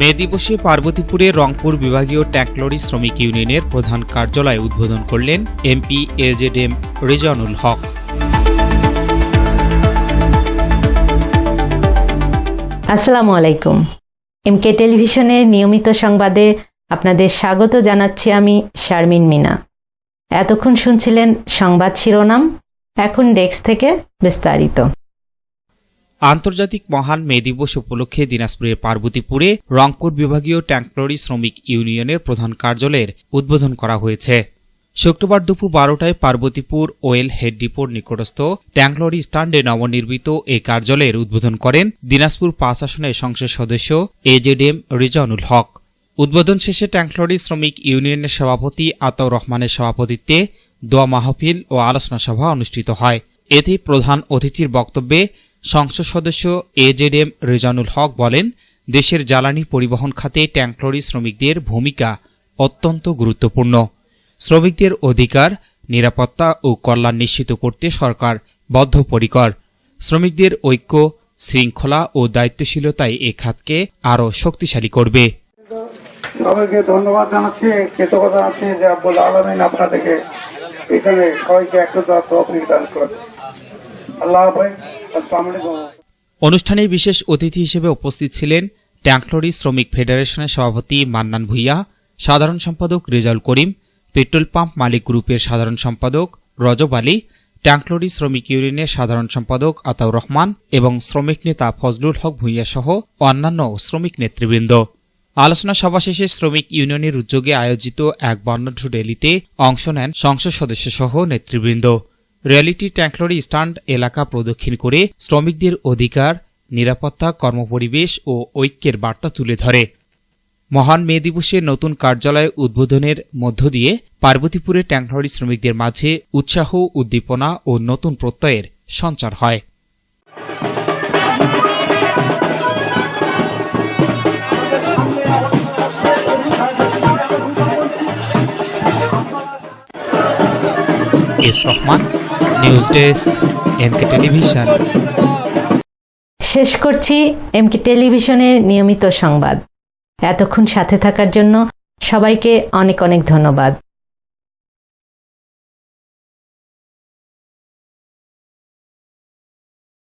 মে দিবসে পার্বতীপুরে রংপুর বিভাগীয় ট্যাঙ্কলরি শ্রমিক ইউনিয়নের প্রধান কার্যালয় উদ্বোধন করলেন এমপি এজেডএম রেজানুল হক। আসসালামু আলাইকুম। এমকে টেলিভিশনের নিয়মিত সংবাদে আপনাদের স্বাগত জানাচ্ছি আমি শারমিন মিনা। এতক্ষণ শুনছিলেন সংবাদ শিরোনাম, এখন ডেস্ক থেকে বিস্তারিত। আন্তর্জাতিক মহান মে দিবস উপলক্ষে দিনাজপুরের পার্বতীপুরে রংপুর বিভাগীয় ট্যাঙ্কলরি শ্রমিক ইউনিয়নের প্রধান কার্যালয়ের উদ্বোধন করা হয়েছে। শুক্রবার দুপুর 12টায় পার্বতীপুর ওয়েল হেড ডিপোর নিকটস্থ ট্যাঙ্কলরি স্ট্যান্ডে নবনির্মিত এই কার্যালয়ের উদ্বোধন করেন দিনাজপুর 5 আসনের সংসদ সদস্য এজেডএম রেজানুল হক। উদ্বোধন শেষে ট্যাঙ্কলরি শ্রমিক ইউনিয়নের সভাপতি আতাউর রহমানের সভাপতিত্বে দোয়া মাহফিল ও আলোচনা সভা অনুষ্ঠিত হয়। এতে প্রধান অতিথির বক্তব্যে সংসদ সদস্য এজেডএম রেজানুল হক বলেন, দেশের জ্বালানি পরিবহন খাতে ট্যাঙ্কলরি শ্রমিকদের ভূমিকা অত্যন্ত গুরুত্বপূর্ণ। শ্রমিকদের অধিকার, নিরাপত্তা ও কল্যাণ নিশ্চিত করতে সরকার বদ্ধপরিকর। শ্রমিকদের ঐক্য, শৃঙ্খলা ও দায়িত্বশীলতাই এ খাতকে আরও শক্তিশালী করবে। সবাইকে ধন্যবাদ জানাচ্ছি, কৃতজ্ঞতা জানাচ্ছি যে আব্বুল আলমিন আপনাদেরকে এখানে সবাইকে একতা তৌফিক দান করেন। আল্লাহ হাফেজ। আসসালামু আলাইকুম। অনুষ্ঠানে বিশেষ অতিথি হিসেবে উপস্থিত ছিলেন ট্যাঙ্কলরি শ্রমিক ফেডারেশনের সভাপতি মান্নান ভূঁইয়া, সাধারণ সম্পাদক রেজাউল করিম, পেট্রোল পাম্প মালিক গ্রুপের সাধারণ সম্পাদক রজব আলী, ট্যাঙ্কলরি শ্রমিক ইউনিয়নের সাধারণ সম্পাদক আতাউর রহমান এবং শ্রমিক নেতা ফজলুল হক ভূঁইয়া সহ অন্যান্য শ্রমিক নেতৃবৃন্দ। আলোচনা সভা শেষে শ্রমিক ইউনিয়নের উদ্যোগে আয়োজিত এক বর্ণাঢ্য র্যালিতে অংশ নেন সংসদ সদস্যসহ নেতৃবৃন্দ। র্যালিটি ট্যাঙ্কলরি স্ট্যান্ড এলাকা প্রদক্ষিণ করে শ্রমিকদের অধিকার, নিরাপত্তা, কর্মপরিবেশ ও ঐক্যের বার্তা তুলে ধরে। মহান মে দিবসে নতুন কার্যালয় উদ্বোধনের মধ্য দিয়ে পার্বতীপুরে ট্যাঙ্কলরি শ্রমিকদের মাঝে উৎসাহ, উদ্দীপনা ও নতুন প্রত্যয়ের সঞ্চার হয়। S Rahman, news desk, MK television. শেষ করছি এমকে টেলিভিশনের নিয়মিত সংবাদ। এতক্ষণ সাথে থাকার জন্য সবাইকে অনেক অনেক ধন্যবাদ।